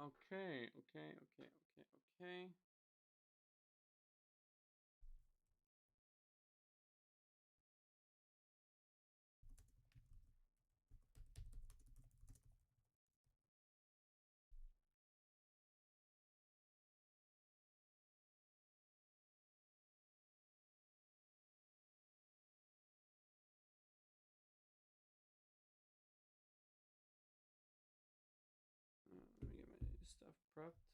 Okay. Let me get my stuff prepped.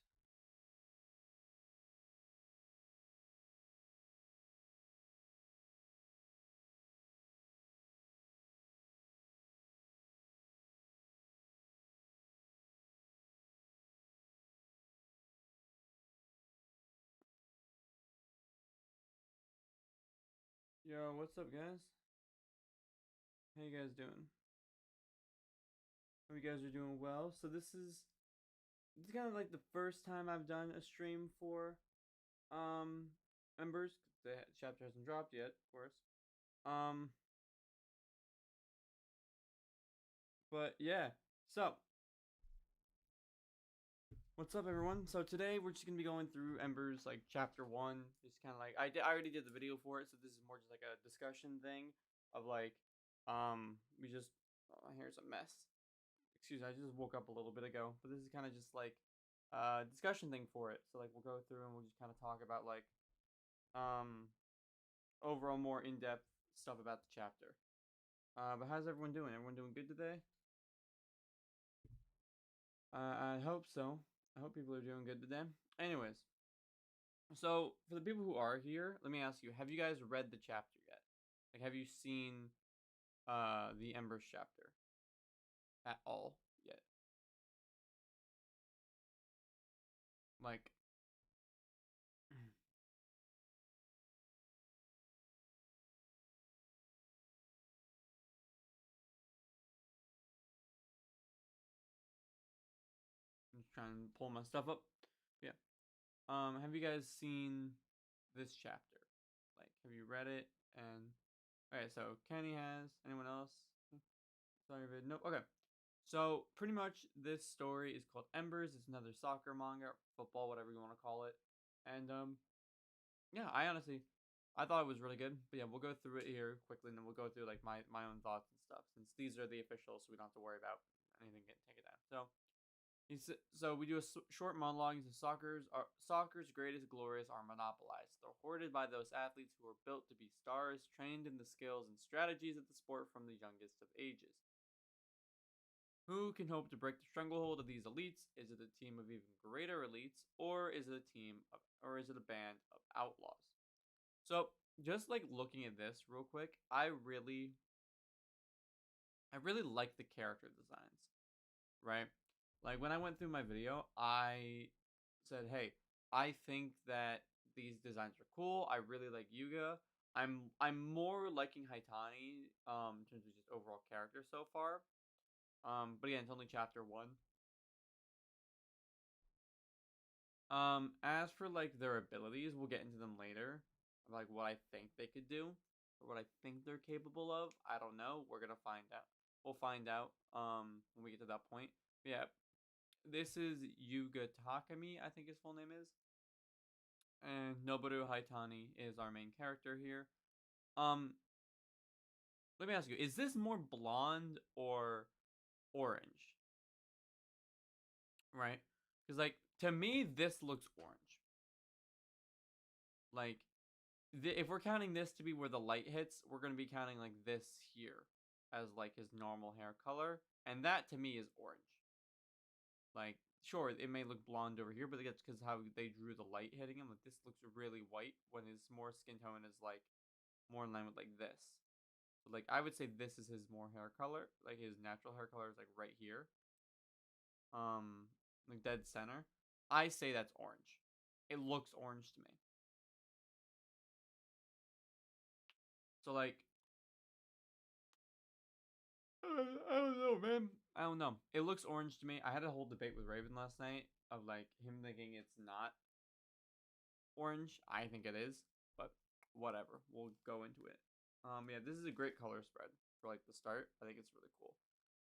Yo, what's up, guys? How you guys doing? Hope you guys are doing well. So this is kind of like the first time I've done a stream for Embers. The chapter hasn't dropped yet, of course. Um, but yeah. So what's up, everyone? So today we're just gonna be going through Embers, like chapter one. Just kind of like I already did the video for it, so this is more just like a discussion thing of like we just oh, here's a mess. Excuse me, I just woke up a little bit ago, but this is kind of just like discussion thing for it. So like we'll go through and we'll just kind of talk about like um overall more in depth stuff about the chapter. But how's everyone doing? Everyone doing good today? I hope so. I hope people are doing good today. Anyways, so for the people who are here, let me ask you: have you guys read the chapter yet? Like, have you seen the Embers chapter at all yet? Like, I'm just trying to pull my stuff up. Yeah. Have you guys seen this chapter? Like, have you read it? And okay, so Kenny has. Anyone else? Sorry, vid. Nope. Okay. So pretty much this story is called Embers. It's another soccer manga, football, whatever you want to call it. And yeah, I thought it was really good. But yeah, we'll go through it here quickly, and then we'll go through like my own thoughts and stuff. Since these are the officials, so we don't have to worry about anything getting taken down. So we do a short monologue. He says, soccer's greatest glories are monopolized. They're hoarded by those athletes who are built to be stars, trained in the skills and strategies of the sport from the youngest of ages. Who can hope to break the stranglehold of these elites? Is it a team of even greater elites, or is it a band of outlaws? So, just like looking at this real quick, I really like the character designs, right? Like when I went through my video, I said, "Hey, I think that these designs are cool. I really like Yuga. I'm more liking Haitani in terms of just overall character so far. But again, it's only chapter one. As for like their abilities, we'll get into them later. Like what I think they could do, or what I think they're capable of. I don't know. We're gonna find out. We'll find out when we get to that point. But yeah, this is Yuga Takami, I think his full name is. And Noboru Haitani is our main character here. Um, Let me ask you, is this more blonde or orange? Right? Because like to me, this looks orange. Like if we're counting this to be where the light hits, we're gonna be counting like this here as like his normal hair color, and that to me is orange. Like sure, it may look blonde over here, but that's because how they drew the light hitting him. Like this looks really white when his more skin tone is like more in line with like this. But like I would say this is his more hair color, like his natural hair color is like right here, um, like dead center. I say that's orange. It looks orange to me. So like I don't know, man. I don't know. It looks orange to me. I had a whole debate with Raven last night of like him thinking it's not orange. I think it is, but whatever. We'll go into it. Yeah, this is a great color spread for like the start. I think it's really cool.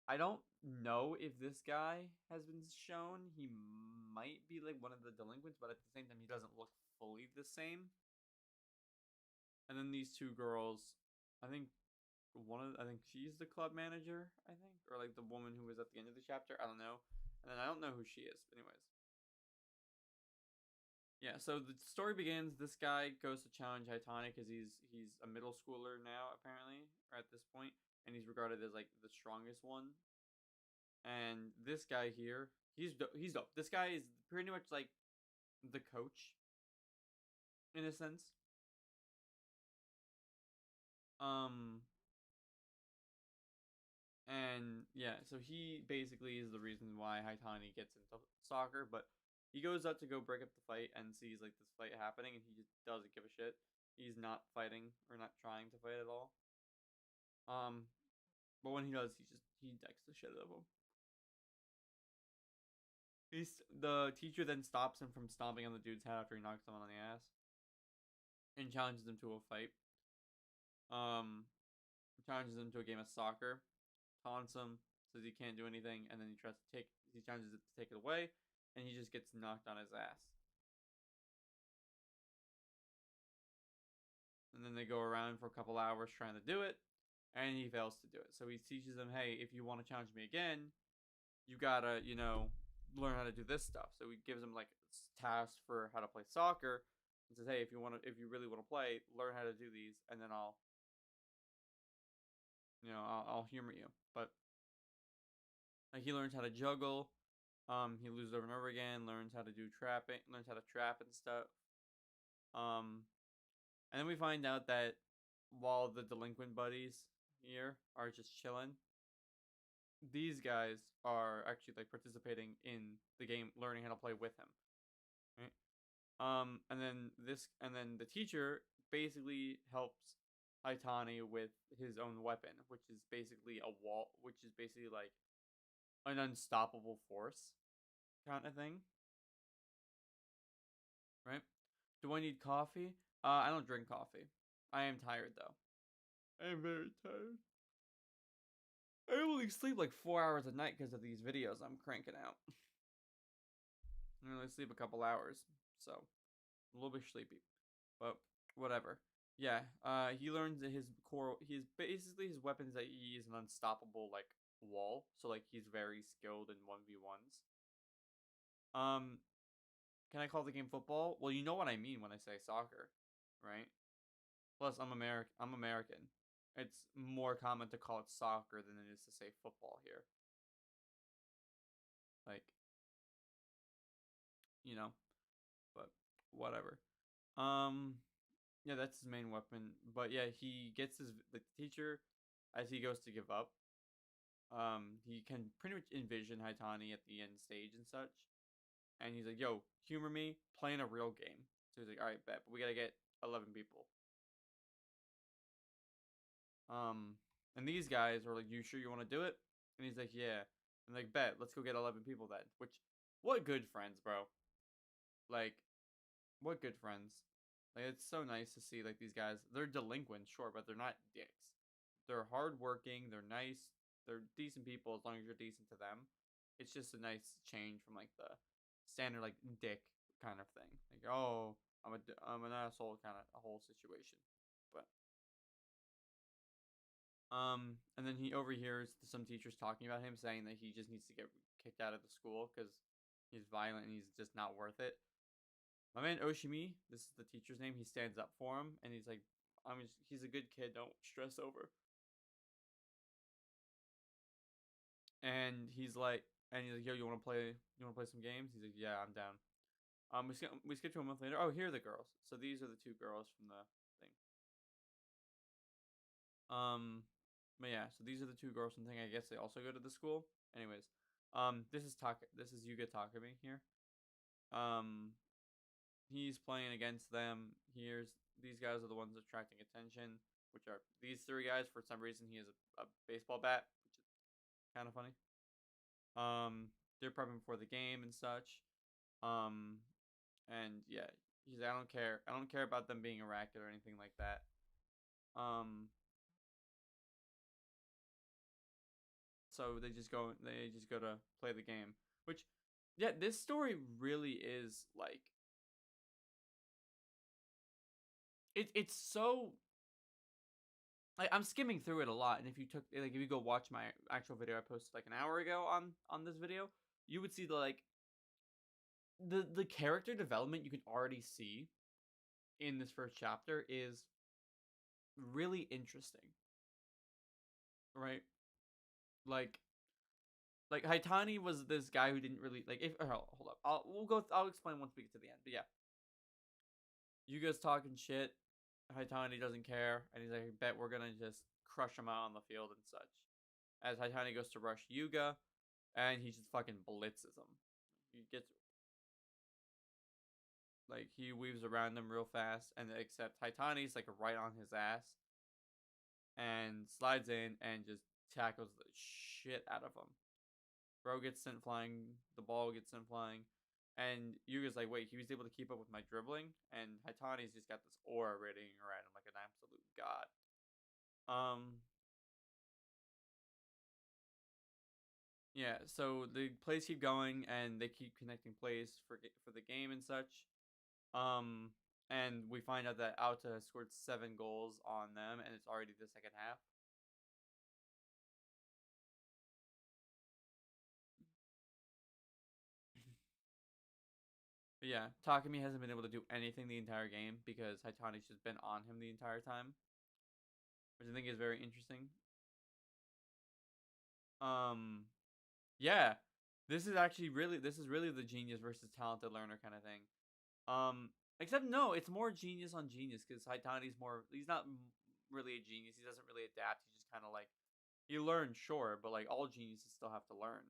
I don't know if this guy has been shown. He might be like one of the delinquents, but at the same time, he doesn't look fully the same. And then these two girls, I think I think she's the club manager, I think, or like the woman who was at the end of the chapter. I don't know. And then I don't know who she is. But anyways, yeah. So the story begins. This guy goes to challenge Haitani because he's a middle schooler now apparently, or at this point, and he's regarded as like the strongest one. And this guy here, he's dope. This guy is pretty much like the coach in a sense. Um, and yeah, so he basically is the reason why Haitani gets into soccer, but he goes out to go break up the fight and sees like this fight happening, and he just doesn't give a shit. He's not fighting or not trying to fight at all. Um, but when he does, he decks the shit out of him. The teacher then stops him from stomping on the dude's head after he knocks someone on the ass, and challenges him to a fight. Um, challenges him to a game of soccer, taunts him, says he can't do anything, and then he challenges it to take it away, and he just gets knocked on his ass. And then they go around for a couple hours trying to do it, and he fails to do it. So he teaches them, hey, if you want to challenge me again, you gotta, learn how to do this stuff. So he gives them like tasks for how to play soccer, and says, hey, if you really want to play, learn how to do these, and then I'll humor you. But like he learns how to juggle. He loses over and over again. Learns how to do trapping. Learns how to trap and stuff. And then we find out that while the delinquent buddies here are just chilling, these guys are actually like participating in the game, learning how to play with him. Right? And then the teacher basically helps Haitani with his own weapon, which is basically a wall, which is basically like an unstoppable force kind of thing. Right? Do I need coffee? I don't drink coffee. I am tired though. I am very tired. I only sleep like 4 hours a night because of these videos I'm cranking out. I only sleep a couple hours, so a little bit sleepy, but whatever. Yeah, he learns that he's basically his weapons that he is an unstoppable like wall. So like he's very skilled in 1v1s. Um, can I call the game football? Well, you know what I mean when I say soccer, right? Plus, I'm American. I'm American. It's more common to call it soccer than it is to say football here. Like, but whatever. Um, yeah, that's his main weapon. But yeah, he gets the teacher as he goes to give up. He can pretty much envision Haitani at the end stage and such. And he's like, yo, humor me, playing a real game. So he's like, alright, bet, but we gotta get 11 people. And these guys are like, you sure you want to do it? And he's like, yeah. And like, bet, let's go get 11 people then. Which, what good friends, bro. Like, what good friends. Like, it's so nice to see, like, these guys. They're delinquents, sure, but they're not dicks. They're hardworking, they're nice, they're decent people as long as you're decent to them. It's just a nice change from, like, the standard, like, dick kind of thing. Like, oh, I'm an asshole kind of a whole situation. But and then he overhears some teachers talking about him, saying that he just needs to get kicked out of the school because he's violent and he's just not worth it. My man Oshimi, this is the teacher's name. He stands up for him and he's like, he's a good kid. Don't stress over. And he's like, yo, you want to play? You want to play some games? He's like, yeah, I'm down. We skip to a month later. Oh, here are the girls. So these are the two girls from the thing. But yeah, so these are the two girls from the thing. I guess they also go to the school. Anyways, this is Yuga Takumi here. He's playing against them. These guys are the ones attracting attention, which are these three guys. For some reason, he has a baseball bat, which is kind of funny. They're prepping for the game and such. And yeah, he's I don't care. I don't care about them being a racket or anything like that. so they just go to play the game. Which, yeah, this story really is like it's so like I'm skimming through it a lot, and if you go watch my actual video I posted like an hour ago on this video, you would see the character development you can already see in this first chapter is really interesting, right? Like Haitani was this guy who didn't really like. If hold up, I'll explain once we get to the end. But yeah, Yuga's talking shit. Haitani doesn't care, and he's like, "I bet we're gonna just crush him out on the field and such." As Haitani goes to rush Yuga, and he just fucking blitzes him. He gets like he weaves around him real fast, and except Haitani's like right on his ass, and slides in and just tackles the shit out of him. Bro gets sent flying, the ball gets sent flying, and Yuga's like, wait, he was able to keep up with my dribbling, and Haitani's just got this aura radiating around him like an absolute god. Yeah, so the plays keep going, and they keep connecting plays for the game and such. And we find out that Alta has scored 7 goals on them, and it's already the second half. But yeah, Takumi hasn't been able to do anything the entire game because Haitani's just been on him the entire time, which I think is very interesting. Yeah, this is really the genius versus talented learner kind of thing. Except no, it's more genius on genius because he's not really a genius. He doesn't really adapt. He just kind of like he learns, sure, but like all geniuses still have to learn.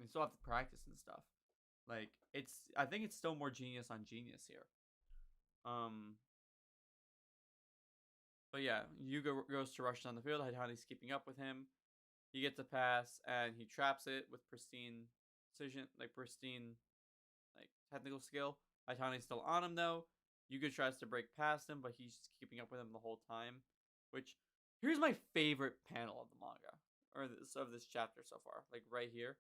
They still have to practice and stuff. Like I think it's still more genius on genius here. But yeah, Yuga goes to rush down the field. Haitani's keeping up with him. He gets a pass and he traps it with pristine precision, like pristine, like technical skill. Haitani's still on him though. Yuga tries to break past him, but he's just keeping up with him the whole time. Which here's my favorite panel of the manga or of this chapter so far. Like right here,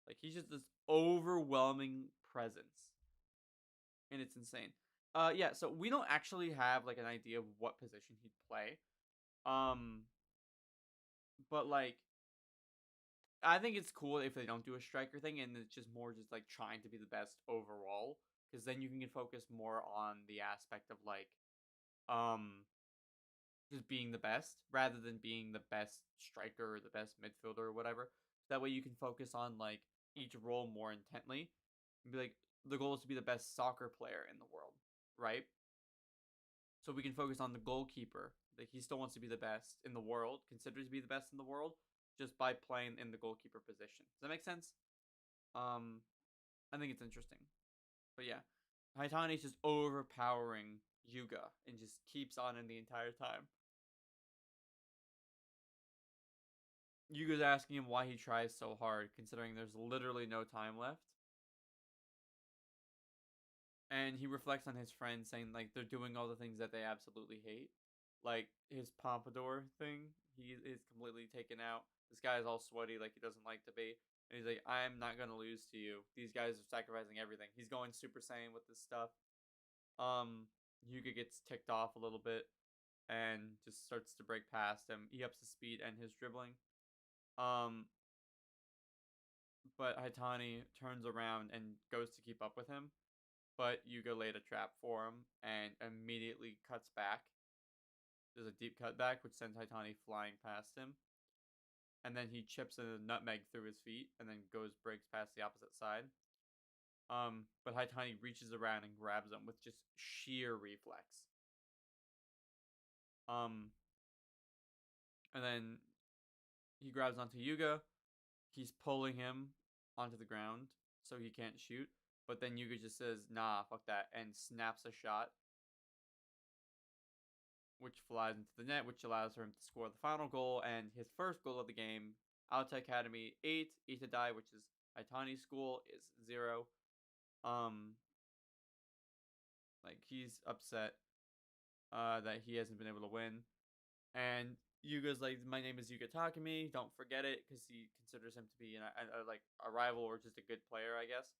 like he's just this overwhelming presence, and it's insane. Yeah. So we don't actually have like an idea of what position he'd play. Um, but like I think it's cool if they don't do a striker thing and it's just more just like trying to be the best overall because then you can focus more on the aspect of like um just being the best rather than being the best striker or the best midfielder or whatever. That way you can focus on like each role more intently and be like the goal is to be the best soccer player in the world, right? So we can focus on the goalkeeper. Like he still wants to be the best in the world, considered to be the best in the world, just by playing in the goalkeeper position. Does that make sense? Um, I think it's interesting. But yeah, Haitani's just overpowering Yuga and just keeps on him the entire time. Yuga's asking him why he tries so hard, considering there's literally no time left. And he reflects on his friends, saying like they're doing all the things that they absolutely hate, like his pompadour thing. He is completely taken out. This guy is all sweaty, like he doesn't like to be. And he's like, I'm not gonna lose to you. These guys are sacrificing everything. He's going Super Saiyan with this stuff. Yuga gets ticked off a little bit and just starts to break past him. He ups his speed and his dribbling. Um, but Haitani turns around and goes to keep up with him. But Yuga laid a trap for him and immediately cuts back. There's a deep cutback, which sends Haitani flying past him. And then he chips a nutmeg through his feet and then breaks past the opposite side. But Haitani reaches around and grabs him with just sheer reflex. And then he grabs onto Yuga. He's pulling him onto the ground so he can't shoot. But then Yuga just says, nah, fuck that, and snaps a shot, which flies into the net, which allows for him to score the final goal and his first goal of the game. Alta Academy 8, Itadai, which is Haitani's school, is 0. Like he's upset that he hasn't been able to win, and Yuga's like, my name is Yuga Takumi. Don't forget it, because he considers him to be like a rival or just a good player, I guess.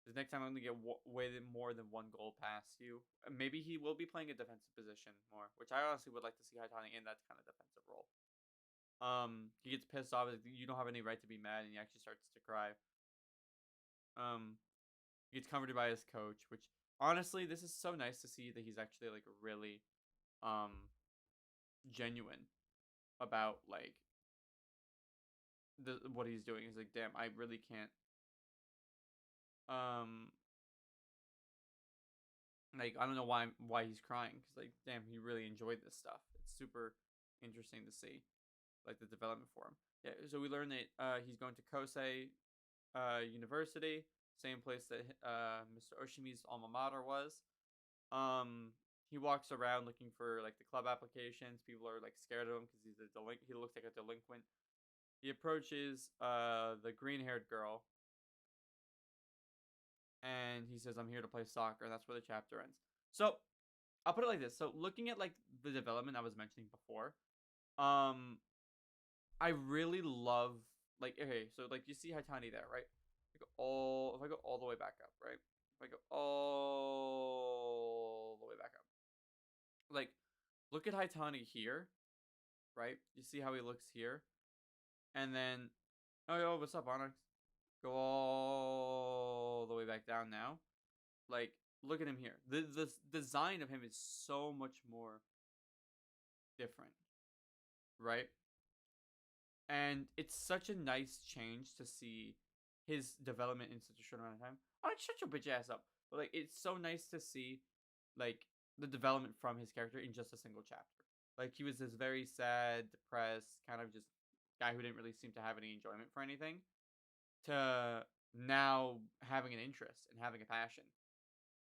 Because next time I'm gonna get way more than one goal past you. Maybe he will be playing a defensive position more, which I honestly would like to see Haitani in that kind of defensive role. He gets pissed off. You don't have any right to be mad, and he actually starts to cry. He gets comforted by his coach, which honestly, this is so nice to see that he's actually like really, genuine about like what he's doing. He's like, damn, I really can't. Like, I don't know why he's crying, because like, damn, he really enjoyed this stuff. It's super interesting to see, like, the development for him. Yeah, so we learned that he's going to Kosei University, same place that Mr. Oshimi's alma mater was. He walks around looking for like the club applications. People are like scared of him because he's a delinquent. He looks like a delinquent. He approaches the green-haired girl, and he says, "I'm here to play soccer." That's where the chapter ends. So I'll put it like this. So looking at like the development I was mentioning before, I really love, like, okay, so like you see Haitani there, right? If I go all the way back up, right? If I go all the way back up, like, look at Haitani here, right? You see how he looks here, and then, oh, yo, what's up, Onyx? Go all the way back down now. Like, look at him here. The design of him is so much more different, right? And it's such a nice change to see his development in such a short amount of time. Oh, shut your bitch ass up. But like, it's so nice to see like the development from his character in just a single chapter. Like, he was this very sad, depressed, kind of just guy who didn't really seem to have any enjoyment for anything, to now having an interest and having a passion.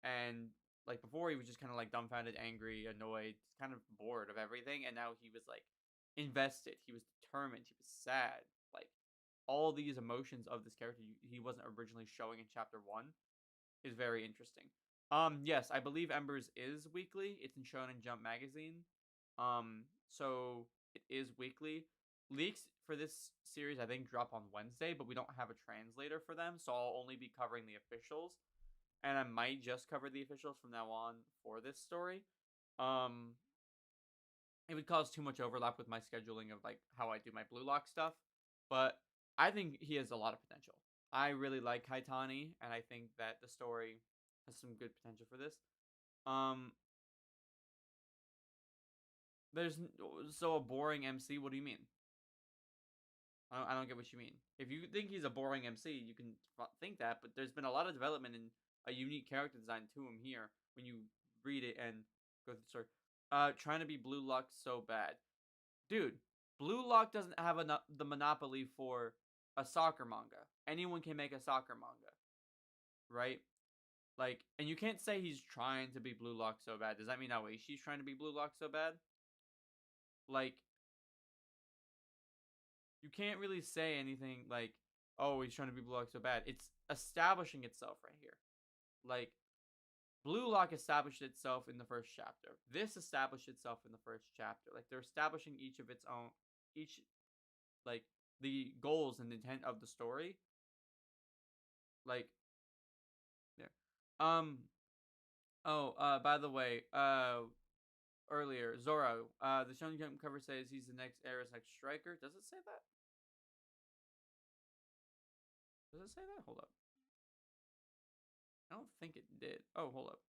And like before, he was just kind of like dumbfounded, angry, annoyed, kind of bored of everything, and now he was like invested. He was determined. He was sad. Like, all these emotions of this character he wasn't originally showing in chapter 1 is very interesting. Yes, I believe Embers is weekly. It's in Shōnen Jump magazine. So it is weekly. Leaks for this series, I think, drop on Wednesday, but we don't have a translator for them, so I'll only be covering the officials, and I might just cover the officials from now on for this story. It would cause too much overlap with my scheduling of like how I do my BLUELOCK stuff, but I think he has a lot of potential. I really like Haitani, and I think that the story has some good potential for this. Um, there's so a boring MC. What do you mean? I don't get what you mean. If you think he's a boring MC, you can think that, but there's been a lot of development and a unique character design to him here when you read it and go through the story. Trying to be BLUELOCK so bad, dude. BLUELOCK doesn't have the monopoly for a soccer manga. Anyone can make a soccer manga, right? Like, and you can't say he's trying to be BLUELOCK so bad. Does that mean Aoishi's trying to be BLUELOCK so bad? Like, you can't really say anything like, oh, he's trying to be BLUELOCK so bad. It's establishing itself right here. Like, BLUELOCK established itself in the first chapter. This established itself in the first chapter. Like, they're establishing each of its own, like, the goals and intent of the story. Like, there. By the way, earlier, Zoro, the Shonen Jump cover says he's the next era's next striker. Does it say that? Does it say that? Hold up. I don't think it did. Oh, hold up.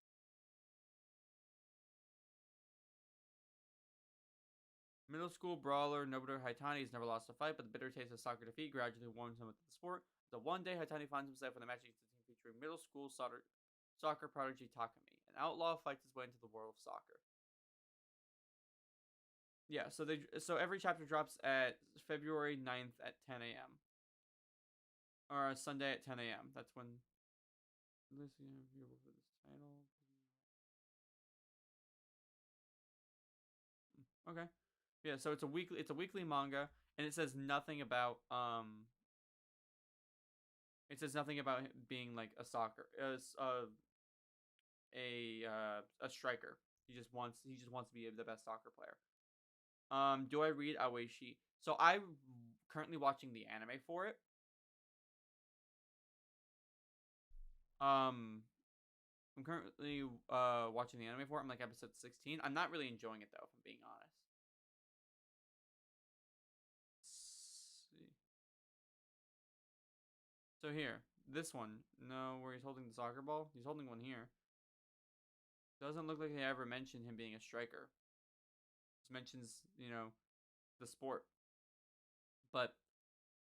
Middle school brawler Nobuto Haitani has never lost a fight, but the bitter taste of soccer defeat gradually warms him with the sport. So one day, Haitani finds himself in a match against a team featuring middle school soccer prodigy Takumi. An outlaw fights his way into the world of soccer. Yeah, so every chapter drops at February 9th at 10 a.m. or Sunday at 10 a.m. That's when this viewable for this title. Okay. Yeah, so it's a weekly manga, and it says nothing about him being like a soccer a striker. He just wants to be the best soccer player. Do I read Aoishi? So I'm currently watching the anime for it. Um, I'm currently watching the anime for it. I'm like episode 16. I'm not really enjoying it though, if I'm being honest. See. So here, this one. No, where he's holding the soccer ball. He's holding one here. Doesn't look like they ever mentioned him being a striker. Just mentions, the sport. But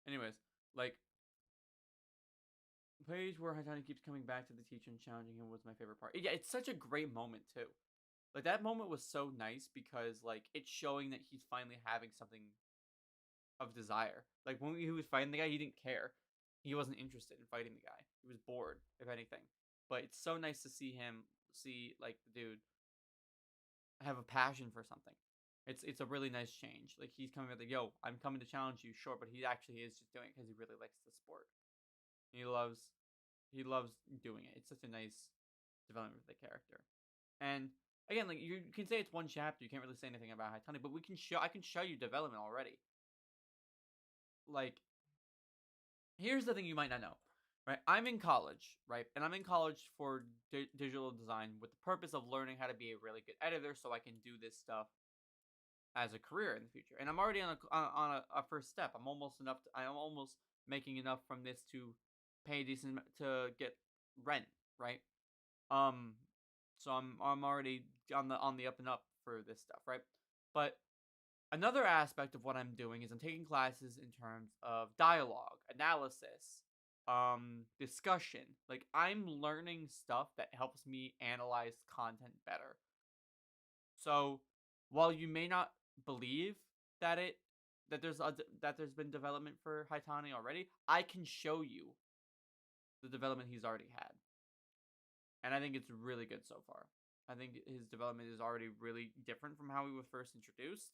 anyways, like the page where Hitani keeps coming back to the teacher and challenging him was my favorite part. Yeah, it's such a great moment too. Like that moment was so nice because like it's showing that he's finally having something of desire. Like when he was fighting the guy, he didn't care. He wasn't interested in fighting the guy. He was bored, if anything. But it's so nice to see like the dude have a passion for something. It's a really nice change. Like he's coming with like, yo, I'm coming to challenge you, sure, but he actually is just doing it because he really likes the sport. He loves doing it. It's such a nice development for the character. And again, like you can say it's one chapter, you can't really say anything about Hitani, but I can show you development already. Like, here's the thing you might not know, right? I'm in college, right? And I'm in college for digital design with the purpose of learning how to be a really good editor so I can do this stuff as a career in the future. And I'm already on a first step. I'm almost making enough from this to pay decent to get rent, right? Um so I'm already on the up and up for this stuff, right? But another aspect of what I'm doing is I'm taking classes in terms of dialogue, analysis, discussion. Like I'm learning stuff that helps me analyze content better. So, while you may not believe that it that there's been development for Hitani already, I can show you the development he's already had. And I think it's really good so far. I think his development is already really different from how he was first introduced,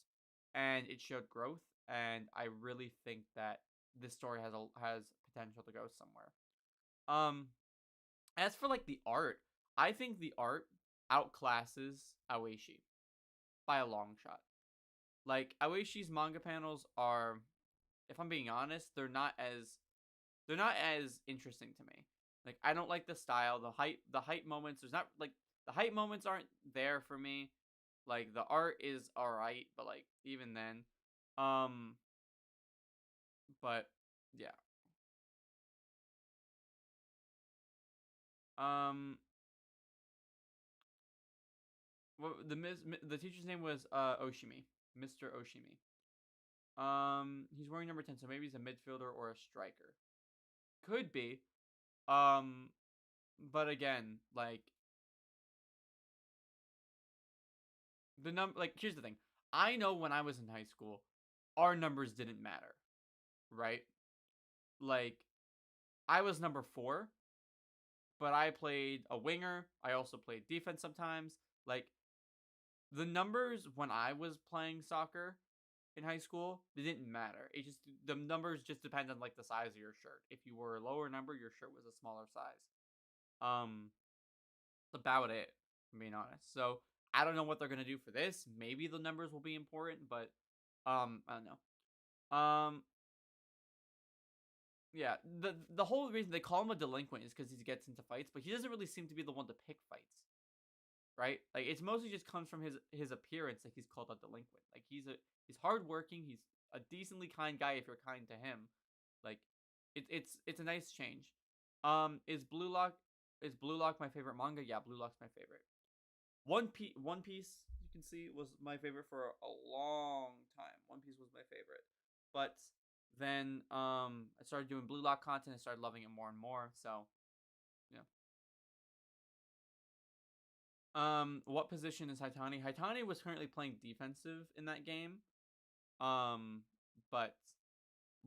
and it showed growth. And I really think that this story has potential to go somewhere. Um, as for like the art, I think the art outclasses Aoishi by a long shot. Like Aoishi's manga panels are, if I'm being honest, they're not as interesting to me. Like I don't like the style, the hype moments. There's not like the hype moments aren't there for me. Like the art is all right, but like even then, um, but yeah, um, well, the teacher's name was Oshimi, Mr. Oshimi. He's wearing number 10, so maybe he's a midfielder or a striker. Could be. Um, but again, like like here's the thing. I know when I was in high school, our numbers didn't matter, right? Like I was number 4, but I played a winger. I also played defense sometimes. Like the numbers when I was playing soccer in high school, they didn't matter. It just the numbers just depend on like the size of your shirt. If you were a lower number, your shirt was a smaller size. Um, that's about it. I'm being honest. So I don't know what they're gonna do for this. Maybe the numbers will be important, but I don't know. Yeah, the whole reason they call him a delinquent is because he gets into fights, but he doesn't really seem to be the one to pick fights, right? Like it's mostly just comes from his appearance that he's called a delinquent. Like he's hardworking. He's a decently kind guy if you're kind to him. Like it's a nice change. Is Blue Lock my favorite manga? Yeah, Blue Lock's my favorite. One Piece, you can see, was my favorite for a long time. One Piece was my favorite, but then I started doing Blue Lock content. I started loving it more and more. So yeah. What position is Hitani? Hitani was currently playing defensive in that game. Um, but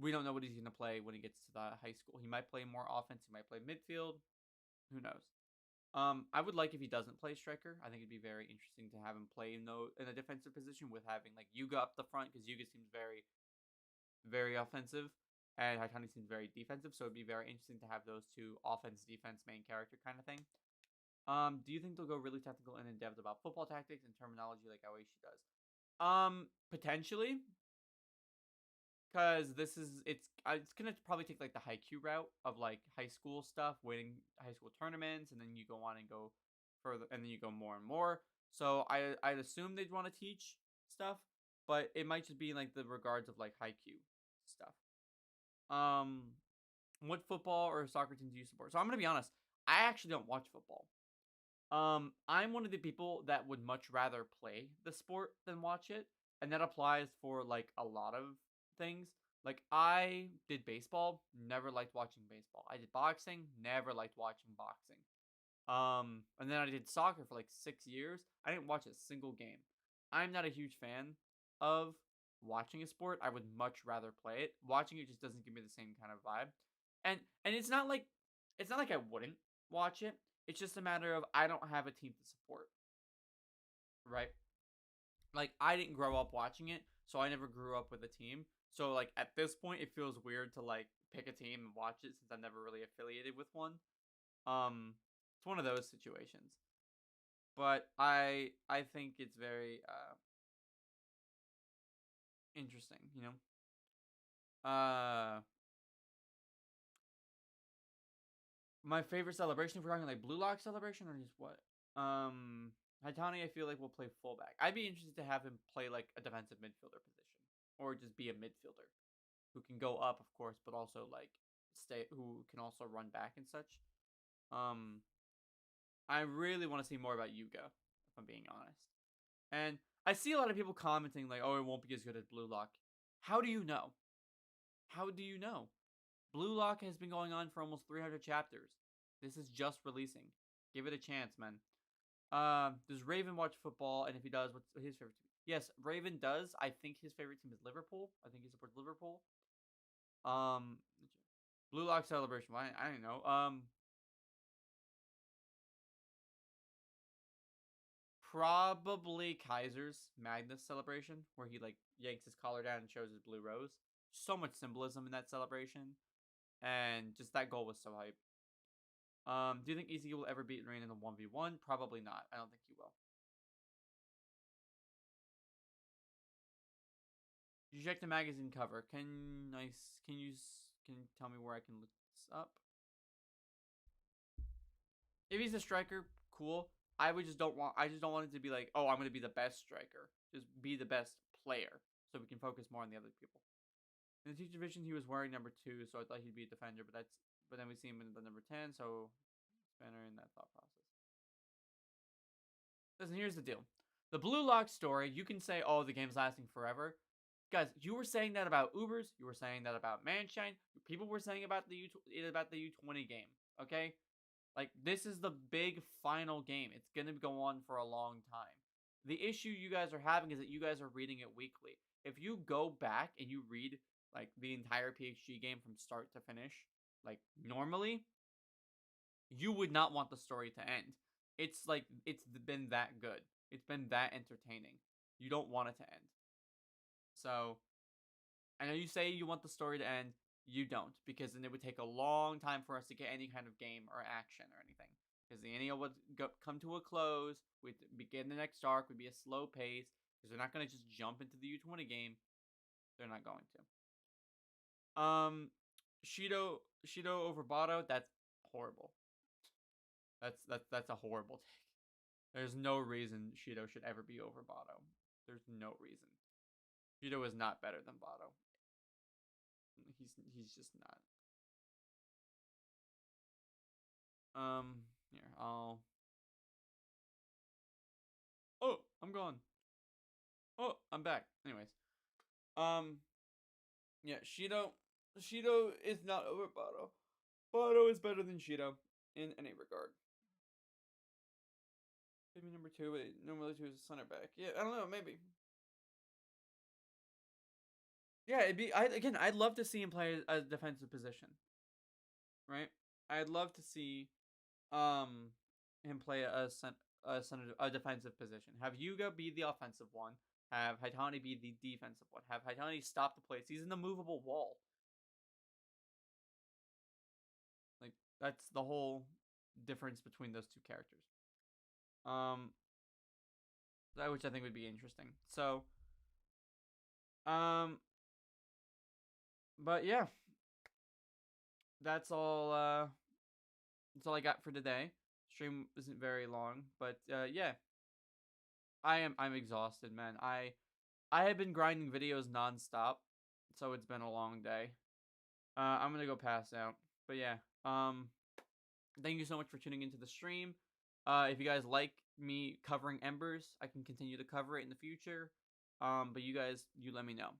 we don't know what he's gonna play when he gets to the high school. He might play more offense. He might play midfield. Who knows? I would like if he doesn't play striker. I think it'd be very interesting to have him play in a defensive position with having like Yuga up the front because Yuga seems very offensive and Hitani seems very defensive. So it'd be very interesting to have those two offense defense main character kind of thing. Do you think they'll go really technical and in depth about football tactics and terminology like Aoishi does? Potentially, because it's gonna probably take like the haiku route of like high school stuff, winning high school tournaments, and then you go on and go further, and then you go more and more. So I'd assume they'd want to teach stuff, but it might just be in, like the regards of like haiku stuff. Um, what football or soccer team do you support? So I'm gonna be honest, I actually don't watch football. I'm one of the people that would much rather play the sport than watch it, and that applies for like a lot of things. Like I did baseball, never liked watching baseball. I did boxing, never liked watching boxing. And then I did soccer for like 6 years. I didn't watch a single game. I'm not a huge fan of watching a sport. I would much rather play it. Watching it just doesn't give me the same kind of vibe. And it's not like I wouldn't watch it. It's just a matter of I don't have a team to support, right? Like I didn't grow up watching it, so I never grew up with a team. So like at this point, it feels weird to like pick a team and watch it since I'm never really affiliated with one. It's one of those situations. But I think it's very interesting, you know. My favorite celebration, if we're talking like Blue Lock celebration or just what? Hitani, I feel like will play fullback. I'd be interested to have him play like a defensive midfielder position, or just be a midfielder who can go up, of course, but also like who can also run back and such. Um, I really want to see more about Yuga, if I'm being honest. And I see a lot of people commenting like, "Oh, it won't be as good as Blue Lock." How do you know? How do you know? Blue Lock has been going on for almost 300 chapters. This is just releasing. Give it a chance, man. Does Raven watch football? And if he does, what's his favorite team? Yes, Raven does. I think his favorite team is Liverpool. I think he supports Liverpool. Um, Blue Lock celebration. I don't know. Probably Kaiser's Magnus celebration, where he like yanks his collar down and shows his blue rose. So much symbolism in that celebration, and just that goal was so hype. Do you think Isagi will ever beat Rain in the 1v1? Probably not. I don't think he will. You check the magazine cover. Can you tell me where I can look this up? If he's a striker, cool. I just don't want it to be like, oh, I'm gonna be the best striker. Just be the best player, so we can focus more on the other people. In the teacher division, he was wearing number 2, so I thought he'd be a defender, but then we see him in the number 10, so it's better in that thought process. Listen, here's the deal. The Blue Lock story, you can say, oh, the game's lasting forever. Guys, you were saying that about Ubers. You were saying that about Manshine. People were saying about the U20 game. Okay, like this is the big final game. It's gonna go on for a long time. The issue you guys are having is that you guys are reading it weekly. If you go back and you read like the entire PhD game from start to finish, like normally, you would not want the story to end. It's like it's been that good. It's been that entertaining. You don't want it to end. So I know you say you want the story to end. You don't, because then it would take a long time for us to get any kind of game or action or anything. Because the annual would come to a close. We'd begin the next arc. Would be a slow pace. Because they're not going to just jump into the U20 game. They're not going to. Shido over Bato. That's horrible. That's a horrible take. There's no reason Shido should ever be over Bato. There's no reason. Shido is not better than Bato. He's just not. Here, I'll. Oh, I'm gone. Oh, I'm back. Anyways, um, yeah, Shido is not over Bato. Bato is better than Shido in any regard. Maybe number 2, but number 2 is a center back. Yeah, I don't know, maybe. Yeah, it'd be. I'd love to see him play a defensive position, right? I'd love to see, him play a defensive position. Have Yuga be the offensive one. Have Hitani be the defensive one. Have Hitani stop the plays. He's in the movable wall. Like that's the whole difference between those two characters. Um, which I think would be interesting. So Um, but yeah, that's all. That's all I got for today. Stream isn't very long, but yeah, I'm exhausted, man. I have been grinding videos nonstop, so it's been a long day. I'm gonna go pass out. But yeah, thank you so much for tuning into the stream. If you guys like me covering Embers, I can continue to cover it in the future. But you guys, you let me know.